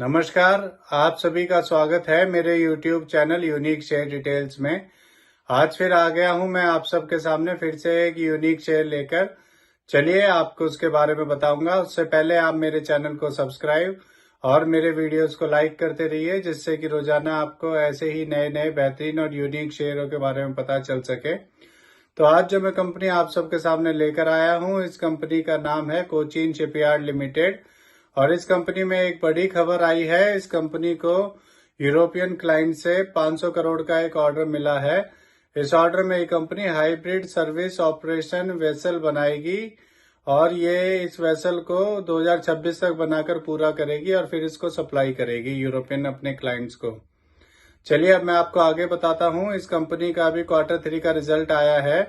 नमस्कार। आप सभी का स्वागत है मेरे YouTube channel unique share details में। आज फिर आ गया हूं मैं आप सबके सामने फिर से एक यूनिक शेयर लेकर। चलिए आपको उसके बारे में बताऊंगा। उससे पहले आप मेरे चैनल को सब्सक्राइब और मेरे वीडियोस को लाइक करते रहिए, जिससे कि रोजाना आपको ऐसे ही नए नए बेहतरीन और यूनिक शेयरों के बारे में पता चल सके। तो आज जो मैं कंपनी आप सबके सामने लेकर आया हूँ, इस कंपनी का नाम है कोचीन शिपयार्ड लिमिटेड। और इस कंपनी में एक बड़ी खबर आई है। इस कंपनी को यूरोपियन क्लाइंट से 500 करोड़ का एक ऑर्डर मिला है। इस ऑर्डर में ये company hybrid service operation vessel बनाएगी और ये इस वेसल को 2026 तक बनाकर पूरा करेगी और फिर इसको सप्लाई करेगी यूरोपियन अपने क्लाइंट्स को। चलिए अब मैं आपको आगे बताता हूँ। इस कंपनी का अभी Q3 का रिजल्ट आया है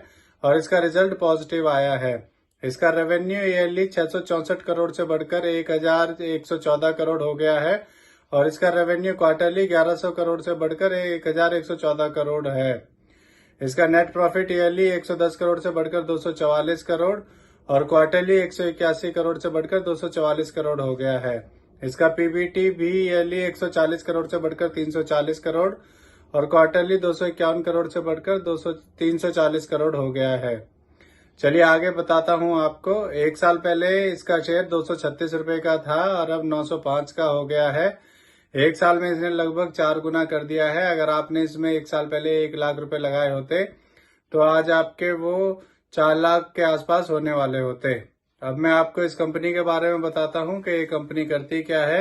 और इसका रिजल्ट पॉजिटिव आया है। इसका रेवेन्यू ईयरली 664 करोड़ से बढ़कर 1114 करोड़ हो गया है और इसका रेवेन्यू क्वार्टरली 1100 करोड़ से बढ़कर 1114 करोड़ है। इसका नेट प्रॉफिट ईयरली 110 करोड़ से बढ़कर 244 करोड़ और क्वार्टरली 181 करोड़ से बढ़कर 244 करोड़ हो गया है। इसका पीबीटी भी ईयरली 140 करोड़ से बढ़कर 340 करोड़ और क्वार्टरली 251 करोड़ से बढ़कर 340 करोड़ हो गया है। चलिए आगे बताता हूं आपको। एक साल पहले इसका शेयर 236 रुपए का था और अब 905 का हो गया है। एक साल में इसने लगभग 4 गुना कर दिया है। अगर आपने इसमें एक साल पहले 1 लाख रुपए लगाए होते तो आज आपके वो 4 लाख के आसपास होने वाले होते। अब मैं आपको इस कंपनी के बारे में बताता हूं कि ये कंपनी करती क्या है।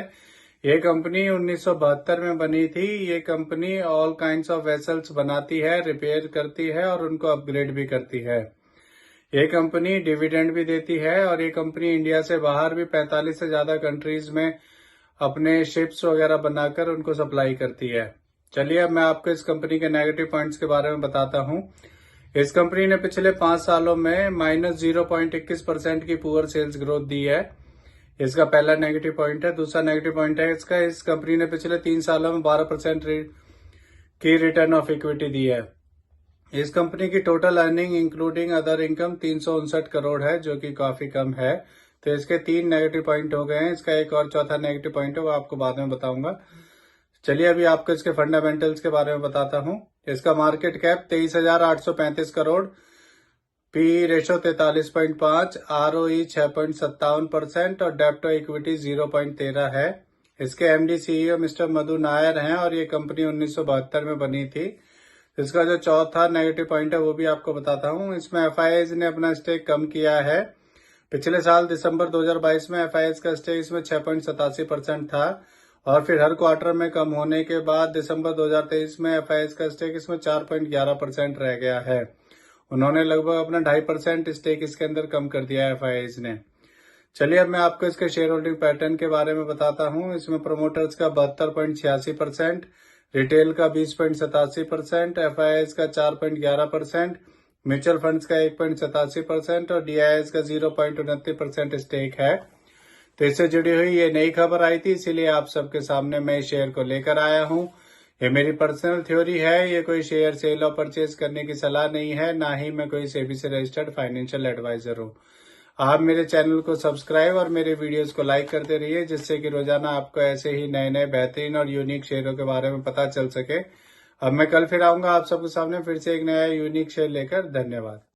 ये कंपनी 1972 में बनी थी। ये company all kinds of vessels बनाती है, रिपेयर करती है और उनको अपग्रेड भी करती है। ये कंपनी डिविडेंड भी देती है और ये कंपनी इंडिया से बाहर भी 45 से ज्यादा कंट्रीज में अपने शिप्स वगैरह बनाकर उनको सप्लाई करती है। चलिए अब मैं आपको इस कंपनी के नेगेटिव पॉइंट्स के बारे में बताता हूँ। इस कंपनी ने पिछले 5 सालों में -0.21% की पुअर सेल्स ग्रोथ दी है। इसका पहला नेगेटिव पॉइंट है। दूसरा नेगेटिव पॉइंट है इसका, इस कंपनी ने पिछले 3 सालों में 12% की रिटर्न ऑफ इक्विटी दी है। इस कंपनी की total earning including other income 359 crore है, जो कि काफी कम है। तो इसके 3 नेगेटिव पॉइंट हो गए हैं। इसका एक और चौथा नेगेटिव पॉइंट है, वो आपको बाद में बताऊंगा। चलिए अभी आपको इसके फंडामेंटल्स के बारे में बताता हूं। इसका market cap 23,835 crore, P ratio 43.5, ROE 6.57% और डेब्ट टू इक्विटी 0.13 है। इसके एमडी सीईओ मिस्टर मधु नायर हैं और ये कंपनी 1972 में बनी थी। इसका जो चौथा नेगेटिव पॉइंट है वो भी आपको बताता हूँ। इसमें एफआईआईज ने अपना स्टेक कम किया है। पिछले साल दिसंबर 2022 में एफआईआईज का स्टेक इसमें 6.87% था और फिर हर क्वार्टर में कम होने के बाद दिसंबर 2023 में एफआईआईज का स्टेक इसमें 4.11% रह गया है। उन्होंने लगभग अपना 2.5% स्टेक इसके अंदर कम कर दिया है एफआईआईज ने। चलिए अब मैं आपको इसके शेयर होल्डिंग पैटर्न के बारे में बताता हूँ। इसमें प्रोमोटर्स का 72.86%, रिटेल का 20.87%, एफआईआईज का 4.11%, म्यूचुअल फंड्स का 1.87% और डीआईएस का 0.29% स्टेक है। तो इससे जुड़ी हुई ये नई खबर आई थी, इसीलिए आप सबके सामने मैं इस शेयर को लेकर आया हूँ। ये मेरी पर्सनल थ्योरी है, ये कोई शेयर सेल और परचेज करने की सलाह नहीं है, ना ही मैं कोई सेबी से रजिस्टर्ड फाइनेंशियल एडवाइजर हूँ। आप मेरे चैनल को सब्सक्राइब और मेरे वीडियोस को लाइक करते रहिए, जिससे कि रोजाना आपको ऐसे ही नए नए बेहतरीन और यूनिक शेयरों के बारे में पता चल सके। अब मैं कल फिर आऊंगा आप सबके सामने फिर से एक नया यूनिक शेयर लेकर। धन्यवाद।